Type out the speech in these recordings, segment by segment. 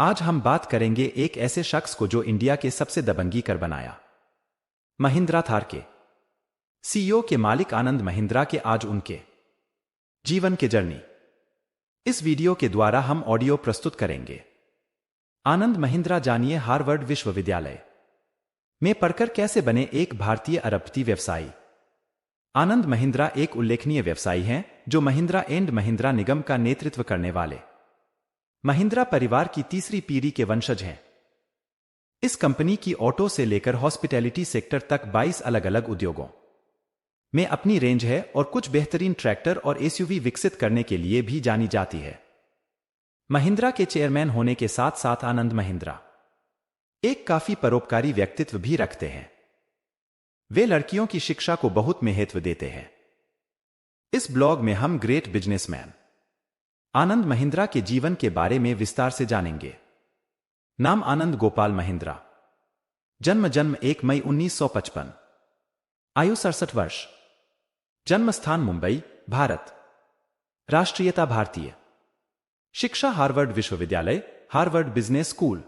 आज हम बात करेंगे एक ऐसे शख्स को जो इंडिया के सबसे दबंगी कर बनाया। महिंद्रा थार के सीईओ के मालिक आनंद महिंद्रा के आज उनके जीवन के जर्नी इस वीडियो के द्वारा हम ऑडियो प्रस्तुत करेंगे। आनंद महिंद्रा जानिए हार्वर्ड विश्वविद्यालय में पढ़कर कैसे बने एक भारतीय अरबपति व्यवसायी। आनंद महिंद्रा एक उल्लेखनीय व्यवसायी हैं जो महिंद्रा एंड महिंद्रा निगम का नेतृत्व करने वाले महिंद्रा परिवार की तीसरी पीढ़ी के वंशज हैं। इस कंपनी की ऑटो से लेकर हॉस्पिटैलिटी सेक्टर तक 22 अलग अलग उद्योगों में अपनी रेंज है और कुछ बेहतरीन ट्रैक्टर और एसयूवी विकसित करने के लिए भी जानी जाती है। महिंद्रा के चेयरमैन होने के साथ साथ आनंद महिंद्रा एक काफी परोपकारी व्यक्तित्व भी रखते हैं। वे लड़कियों की शिक्षा को बहुत महत्व देते हैं। इस ब्लॉग में हम ग्रेट बिजनेसमैन आनंद महिंद्रा के जीवन के बारे में विस्तार से जानेंगे। नाम आनंद गोपाल महिंद्रा। जन्म 1 मई 1955। आयु 67 वर्ष। जन्म स्थान मुंबई, भारत। राष्ट्रीयता भारतीय। शिक्षा हार्वर्ड विश्वविद्यालय, हार्वर्ड बिजनेस स्कूल।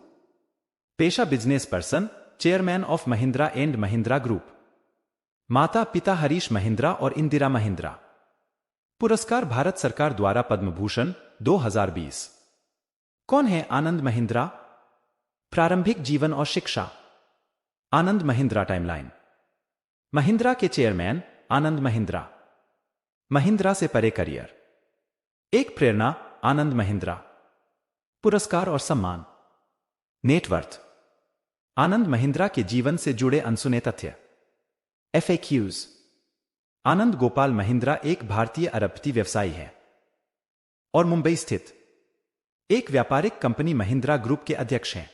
पेशा business person, chairman of Mahindra and Mahindra group. माता पिता हरीश महिंद्रा और इंदिरा महिंद्रा। पुरस्कार भारत सरकार द्वारा पद्म भूषण 2020। कौन है आनंद महिंद्रा? प्रारंभिक जीवन और शिक्षा। आनंद महिंद्रा टाइमलाइन। महिंद्रा के चेयरमैन आनंद महिंद्रा। महिंद्रा से परे करियर। एक प्रेरणा आनंद महिंद्रा। पुरस्कार और सम्मान। नेटवर्थ। आनंद महिंद्रा के जीवन से जुड़े अनसुने तथ्य। FAQs। आनंद गोपाल महिंद्रा एक भारतीय अरबपति व्यवसायी है और मुंबई स्थित एक व्यापारिक कंपनी महिंद्रा ग्रुप के अध्यक्ष हैं।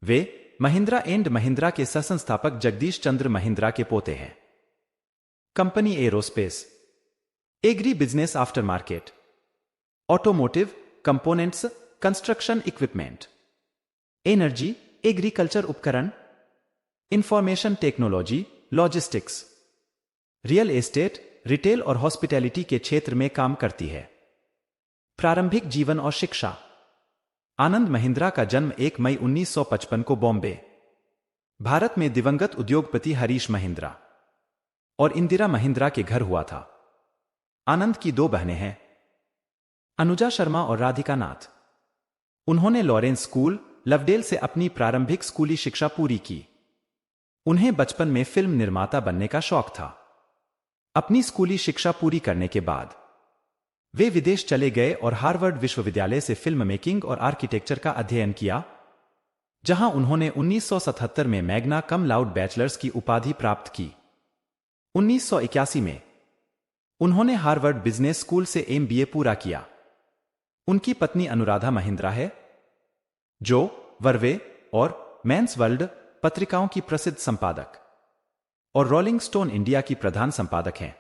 वे महिंद्रा एंड महिंद्रा के सहसंस्थापक जगदीश चंद्र महिंद्रा के पोते हैं। Company aerospace, agri business after market, automotive, components, construction equipment, energy, agriculture उपकरण, information technology, logistics, real estate, retail और हॉस्पिटैलिटी के क्षेत्र में काम करती है। प्रारंभिक जीवन और शिक्षा। आनंद महिंद्रा का जन्म 1 मई 1955 को बॉम्बे, भारत में दिवंगत उद्योगपति हरीश महिंद्रा और इंदिरा महिंद्रा के घर हुआ था। आनंद की 2 बहनें हैं, अनुजा शर्मा और राधिका नाथ। उन्होंने लॉरेंस स्कूल, लवडेल से अपनी प्रारंभिक स्कूली शिक्षा पूरी की। उन्हें बचपन में फिल्म निर्माता बनने का शौक था। अपनी स्कूली शिक्षा पूरी करने के बाद वे विदेश चले गए और हार्वर्ड विश्वविद्यालय से फिल्म मेकिंग और आर्किटेक्चर का अध्ययन किया, जहां उन्होंने 1977 में मैग्ना कम लाउड बैचलर्स की उपाधि प्राप्त की। 1981 में उन्होंने हार्वर्ड बिजनेस स्कूल से MBA पूरा किया। उनकी पत्नी अनुराधा महिंद्रा है, जो वर्वे और मेंस वर्ल्ड पत्रिकाओं की प्रसिद्ध संपादक और रोलिंग स्टोन इंडिया की प्रधान संपादक हैं।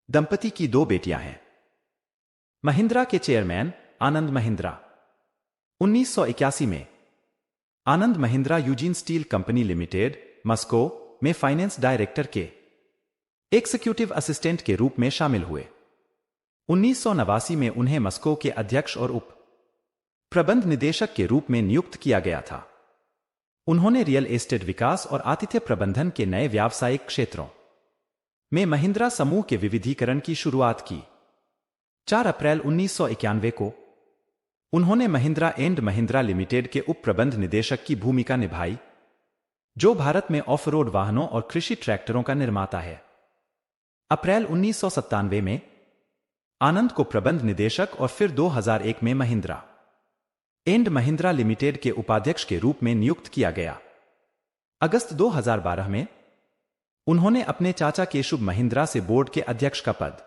दंपति की 2 बेटियां हैं। महिंद्रा के चेयरमैन आनंद महिंद्रा। 1981 में Anand Mahindra Ugine steel company limited, MUSCO में फाइनेंस डायरेक्टर के एग्जीक्यूटिव असिस्टेंट के रूप में शामिल हुए। 1989 में उन्हें मस्को के अध्यक्ष और उप प्रबंध निदेशक के रूप में नियुक्त किया गया था। उन्होंने रियल एस्टेट विकास और आतिथ्य प्रबंधन के नए व्यावसायिक क्षेत्रों में महिंद्रा समूह के विविधीकरण की शुरुआत की। 4 अप्रैल 1991 को उन्होंने महिंद्रा एंड महिंद्रा लिमिटेड के उप प्रबंध निदेशक की भूमिका निभाई, जो भारत में ऑफ रोड वाहनों और कृषि ट्रैक्टरों का निर्माता है। अप्रैल 1997 में आनंद को प्रबंध निदेशक और फिर 2001 में महिंद्रा एंड महिंद्रा लिमिटेड के उपाध्यक्ष के रूप में नियुक्त किया गया। अगस्त 2012 में उन्होंने अपने चाचा केशव महिंद्रा से बोर्ड के अध्यक्ष का पद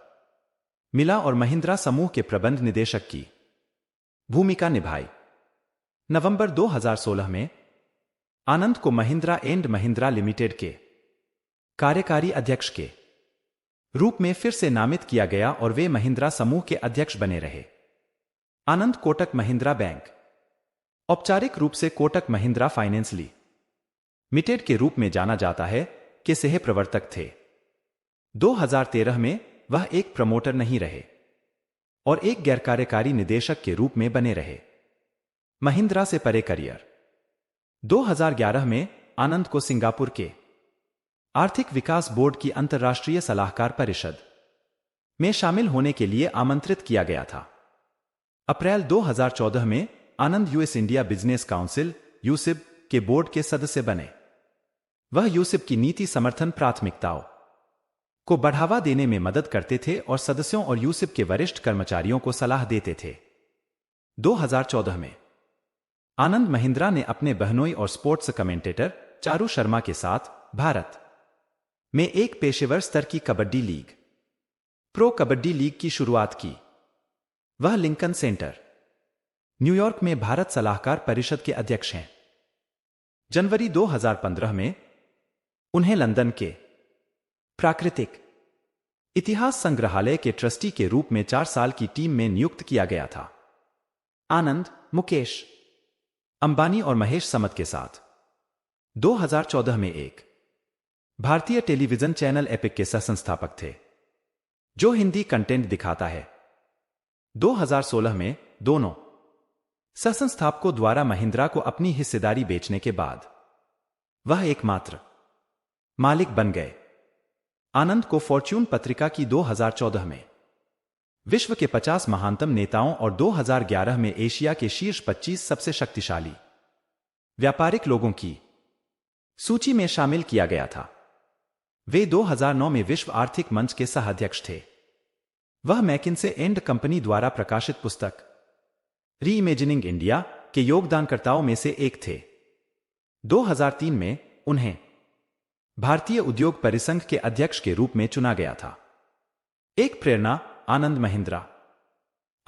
मिला और महिंद्रा समूह के प्रबंध निदेशक की भूमिका निभाई। नवंबर 2016 में आनंद को महिंद्रा एंड महिंद्रा लिमिटेड के कार्यकारी अध्यक्ष के रूप में फिर से नामित किया गया और वे महिंद्रा समूह के अध्यक्ष बने रहे। आनंद कोटक महिंद्रा बैंक, औपचारिक रूप से कोटक महिंद्रा फाइनेंस लिमिटेड के रूप में जाना जाता है, के सह प्रवर्तक थे। 2013 में वह एक प्रमोटर नहीं रहे और एक गैरकार्यकारी निदेशक के रूप में बने रहे। महिंद्रा से परे करियर। 2011 में आनंद को सिंगापुर के आर्थिक विकास बोर्ड की अंतर्राष्ट्रीय सलाहकार परिषद में शामिल होने के लिए आमंत्रित किया गया था। अप्रैल 2014 में आनंद यूएस इंडिया बिजनेस काउंसिल यूसिब के बोर्ड के सदस्य बने। वह यूसिब की नीति समर्थन प्राथमिकताओं को बढ़ावा देने में मदद करते थे और सदस्यों और यूसिब के वरिष्ठ कर्मचारियों को सलाह देते थे। 2014 में आनंद महिंद्रा ने अपने बहनोई और स्पोर्ट्स कमेंटेटर चारू शर्मा के साथ भारत में एक पेशेवर स्तर की kabaddi league, pro kabaddi league की शुरुआत की। वह लिंकन सेंटर, न्यूयॉर्क में भारत सलाहकार परिषद के अध्यक्ष हैं। जनवरी 2015 में उन्हें लंदन के प्राकृतिक इतिहास संग्रहालय के ट्रस्टी के रूप में 4 साल की टीम में नियुक्त किया गया था। आनंद मुकेश अंबानी और महेश समत के साथ 2014 में एक भारतीय टेलीविजन चैनल एपिक के सह-संस्थापक थे, जो हिंदी कंटेंट दिखाता है। 2016 में दोनों सह-संस्थापकों द्वारा महिंद्रा को अपनी हिस्सेदारी बेचने के बाद वह एकमात्र मालिक बन गए। आनंद को फॉर्च्यून पत्रिका की 2014 में विश्व के 50 महानतम नेताओं और 2011 में एशिया के शीर्ष 25 सबसे शक्तिशाली व्यापारिक लोगों की सूची में शामिल किया गया था। वे 2009 में विश्व आर्थिक मंच के सह-अध्यक्ष थे। वह मैकिन्से एंड कंपनी द्वारा प्रकाशित पुस्तक री-इमेजिनिंग इंडिया के योगदानकर्ताओं में से एक थे। 2003 में उन्हें भारतीय उद्योग परिसंघ के अध्यक्ष के रूप में चुना गया था। एक प्रेरणा आनंद महिंद्रा।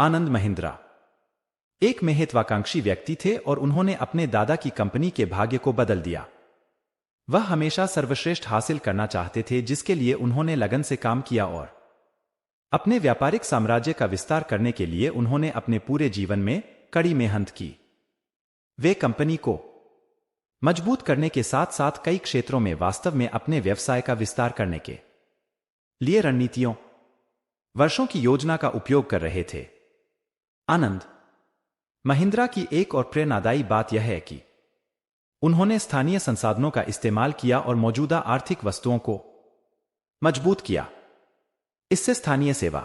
आनंद महिंद्रा एक महत्वाकांक्षी व्यक्ति थे और उन्होंने अपने दादा की कंपनी के भाग्य को बदल दिया। वह हमेशा सर्वश्रेष्ठ हासिल करना चाहते थे, जिसके लिए उन्होंने लगन से काम किया और अपने व्यापारिक साम्राज्य का विस्तार करने के लिए उन्होंने अपने पूरे जीवन में कड़ी मेहनत की। वे कंपनी को मजबूत करने के साथ साथ कई क्षेत्रों में वास्तव में अपने व्यवसाय का विस्तार करने के लिए रणनीतियों वर्षों की योजना का उपयोग कर रहे थे। आनंद महिंद्रा की एक और प्रेरणादायी बात यह है कि उन्होंने स्थानीय संसाधनों का इस्तेमाल किया और मौजूदा आर्थिक वस्तुओं को मजबूत किया। इससे स्थानीय सेवा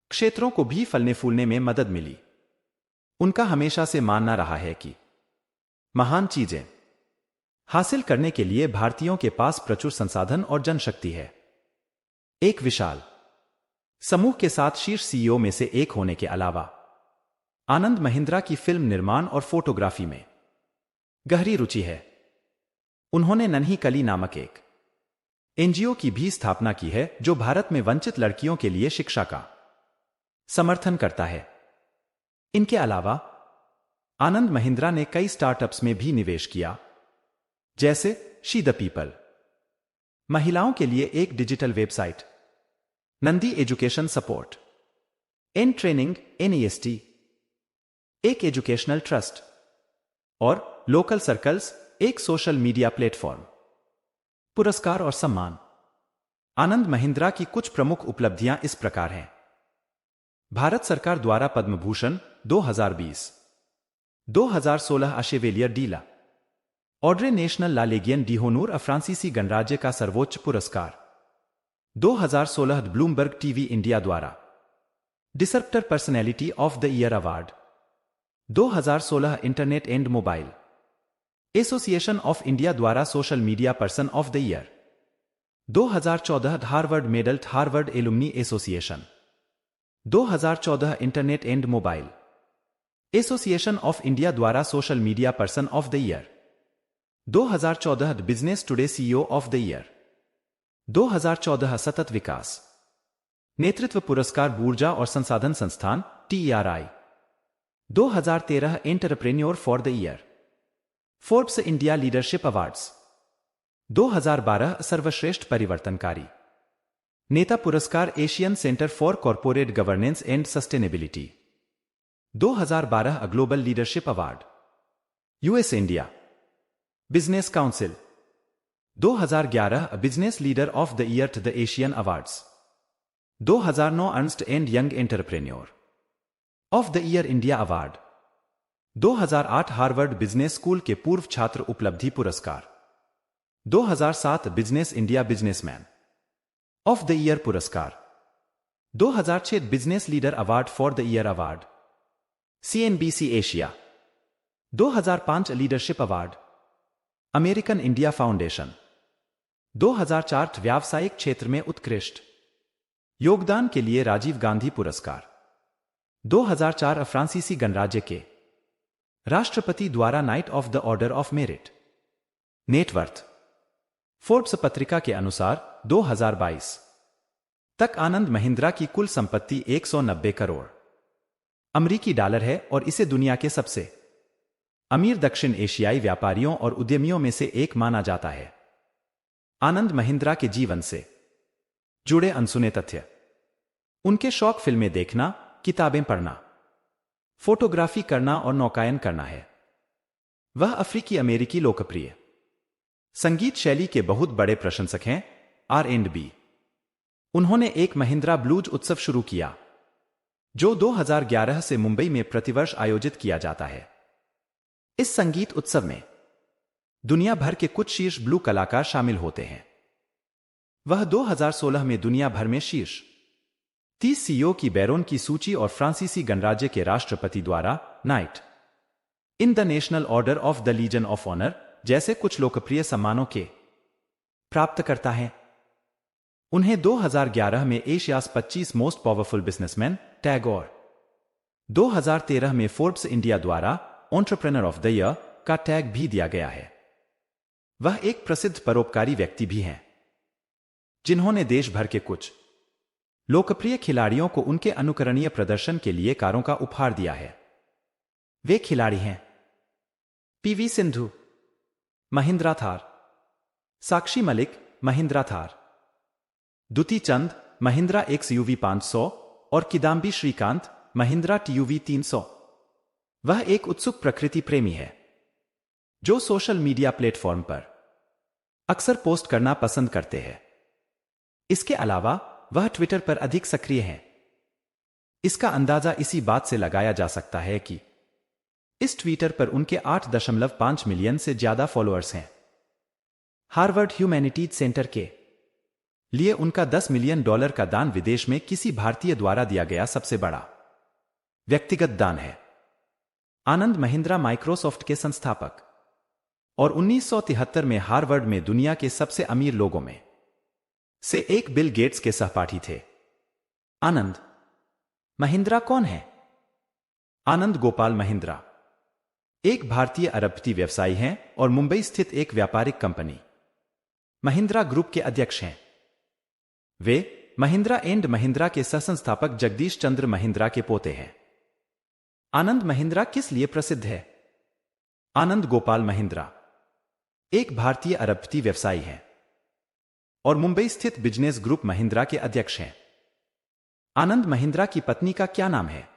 क्षेत्रों को भी फलने फूलने में मदद मिली। उनका हमेशा से मानना रहा है कि महान चीजें हासिल करने के लिए भारतीयों के पास प्रचुर संसाधन और जनशक्ति है। एक विशाल समूह के साथ शीर्ष सीईओ में से एक होने के अलावा आनंद महिंद्रा की फिल्म निर्माण और फोटोग्राफी में गहरी रुचि है। उन्होंने नन्ही कली नामक एक एनजीओ की भी स्थापना की है, जो भारत में वंचित लड़कियों के लिए शिक्षा का समर्थन करता है। इनके अलावा आनंद महिंद्रा ने कई स्टार्टअप्स में भी निवेश किया, जैसे शी द पीपल, महिलाओं के लिए एक digital website, Nandi education support, and training NEST, एक एजुकेशनल ट्रस्ट, और लोकल सर्कल्स, एक सोशल मीडिया प्लेटफॉर्म। पुरस्कार और सम्मान। आनंद महिंद्रा की कुछ प्रमुख उपलब्धियां इस प्रकार हैं। भारत सरकार द्वारा पद्म भूषण 2020, 2016 अशेवेलियर डीला, ऑड्रे नेशनल ला लेगियन डी होनूर फ्रांसीसी गणराज्य का सर्वोच्च पुरस्कार, 2016 ब्लूमबर्ग टीवी इंडिया द्वारा disruptor personality of the year award, 2016 internet and mobile association of India द्वारा social media person of the year, 2014 Harvard medal Harvard alumni association, 2014 internet and mobile association of India द्वारा social media person of the year, 2014 business today CEO of the year, 2014 सतत विकास नेतृत्व पुरस्कार ऊर्जा और संसाधन संस्थान TERI, 2013 entrepreneur for the year Forbes India leadership awards, 2012 सर्वश्रेष्ठ परिवर्तनकारी नेता पुरस्कार Asian centre for corporate governance and sustainability, 2012 global leadership award US India business council, 2011 business leader of the year the Asian awards, 2009 Ernst and young entrepreneur of the year India award, 2008 Harvard business school के पूर्व छात्र उपलब्धि पुरस्कार, 2007 business India businessman of the year पुरस्कार, 2006 business leader award for the year award, CNBC Asia, 2005 leadership award, American India foundation, 2004 व्यावसायिक क्षेत्र में उत्कृष्ट योगदान के लिए राजीव गांधी पुरस्कार, 2004 फ्रांसीसी गणराज्य के राष्ट्रपति द्वारा night of the order of merit. Net worth, Forbes पत्रिका के अनुसार 2022 तक आनंद महिंद्रा की कुल संपत्ति 190 करोड़ अमेरिकी डॉलर है और इसे दुनिया के सबसे अमीर दक्षिण एशियाई व्यापारियों और उद्यमियों में से एक माना जाता है। आनंद महिंद्रा के जीवन से जुड़े अनसुने तथ्य। उनके शौक फिल्में देखना, किताबें पढ़ना, फोटोग्राफी करना और नौकायन करना है। वह अफ्रीकी अमेरिकी लोकप्रिय संगीत शैली के बहुत बड़े प्रशंसक हैं, R&B। उन्होंने एक महिंद्रा ब्लूज उत्सव शुरू किया जो 2011 से मुंबई में प्रतिवर्ष आयोजित किया जाता है। इस संगीत उत्सव में दुनिया भर के कुछ शीर्ष ब्लू कलाकार शामिल होते हैं। वह 2016 में दुनिया भर में शीर्ष 30 CEO की बैरोन की सूची और फ्रांसीसी गणराज्य के राष्ट्रपति द्वारा knight in the National Order of the Legion of Honour जैसे कुछ लोकप्रिय सम्मानों के प्राप्त करता है। उन्हें 2011 में Asia's 25 most powerful businessman tag और 2013 में फोर्ब्स इंडिया द्वारा एंटरप्रेन्योर ऑफ द ईयर का टैग भी दिया गया है। वह एक प्रसिद्ध परोपकारी व्यक्ति भी हैं जिन्होंने देश भर के कुछ लोकप्रिय खिलाड़ियों को उनके अनुकरणीय प्रदर्शन के लिए कारों का उपहार दिया है। वे खिलाड़ी हैं PV सिंधु, महिंद्रा थार, साक्षी मलिक, महिंद्रा थार, दुती चंद, महिंद्रा XUV 500 और किदाम्बी श्रीकांत, महिंद्रा TUV 300। वह एक उत्सुक प्रकृति प्रेमी है जो सोशल मीडिया प्लेटफॉर्म पर अक्सर पोस्ट करना पसंद करते हैं। इसके अलावा वह ट्विटर पर अधिक सक्रिय हैं। इसका अंदाजा इसी बात से लगाया जा सकता है कि इस ट्विटर पर उनके 8.5 मिलियन से ज्यादा फॉलोअर्स हैं। हार्वर्ड ह्यूमैनिटीज सेंटर के लिए उनका $10 मिलियन का दान विदेश में किसी भारतीय द्वारा दिया गया सबसे बड़ा व्यक्तिगत दान है। आनंद महिंद्रा माइक्रोसॉफ्ट के संस्थापक और 1973 में हार्वर्ड में दुनिया के सबसे अमीर लोगों में से एक बिल गेट्स के सहपाठी थे। आनंद महिंद्रा कौन है? आनंद गोपाल महिंद्रा एक भारतीय अरबपति व्यवसायी हैं और मुंबई स्थित एक व्यापारिक कंपनी महिंद्रा ग्रुप के अध्यक्ष हैं। वे महिंद्रा एंड महिंद्रा के सहसंस्थापक जगदीश चंद्र महिंद्रा के पोते हैं। आनंद महिंद्रा किस लिए प्रसिद्ध है? आनंद गोपाल महिंद्रा एक भारतीय अरबपति व्यवसायी हैं और मुंबई स्थित बिजनेस ग्रुप महिंद्रा के अध्यक्ष हैं। आनंद महिंद्रा की पत्नी का क्या नाम है?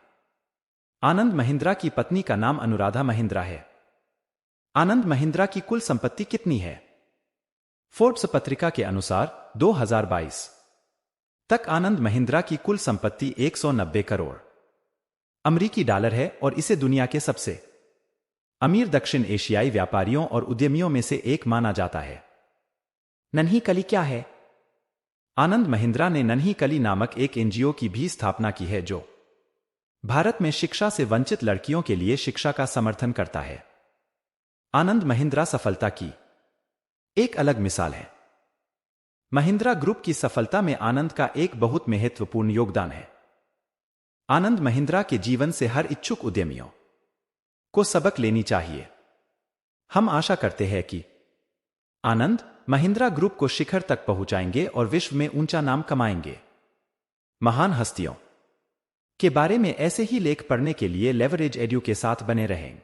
आनंद महिंद्रा की पत्नी का नाम अनुराधा महिंद्रा है। आनंद महिंद्रा की कुल संपत्ति कितनी है? फोर्ब्स पत्रिका के अनुसार 2022 तक आनंद महिंद्रा की कुल संपत्ति 190 करोड़ अमेरिकी डॉलर है और इसे दुनिया के सबसे अमीर दक्षिण एशियाई व्यापारियों और उद्यमियों में से एक माना जाता है। नन्ही कली क्या है? आनंद महिंद्रा ने नन्ही कली नामक एक NGO की भी स्थापना की है जो भारत में शिक्षा से वंचित लड़कियों के लिए शिक्षा का समर्थन करता है। आनंद महिंद्रा सफलता की एक अलग मिसाल है। महिंद्रा ग्रुप की सफलता में आनंद का एक बहुत महत्वपूर्ण योगदान है। आनंद महिंद्रा के जीवन से हर इच्छुक उद्यमियों को सबक लेनी चाहिए। हम आशा करते हैं कि आनंद महिंद्रा ग्रुप को शिखर तक पहुंचाएंगे और विश्व में ऊंचा नाम कमाएंगे। महान हस्तियों के बारे में ऐसे ही लेख पढ़ने के लिए लेवरेज एड्यू के साथ बने रहें।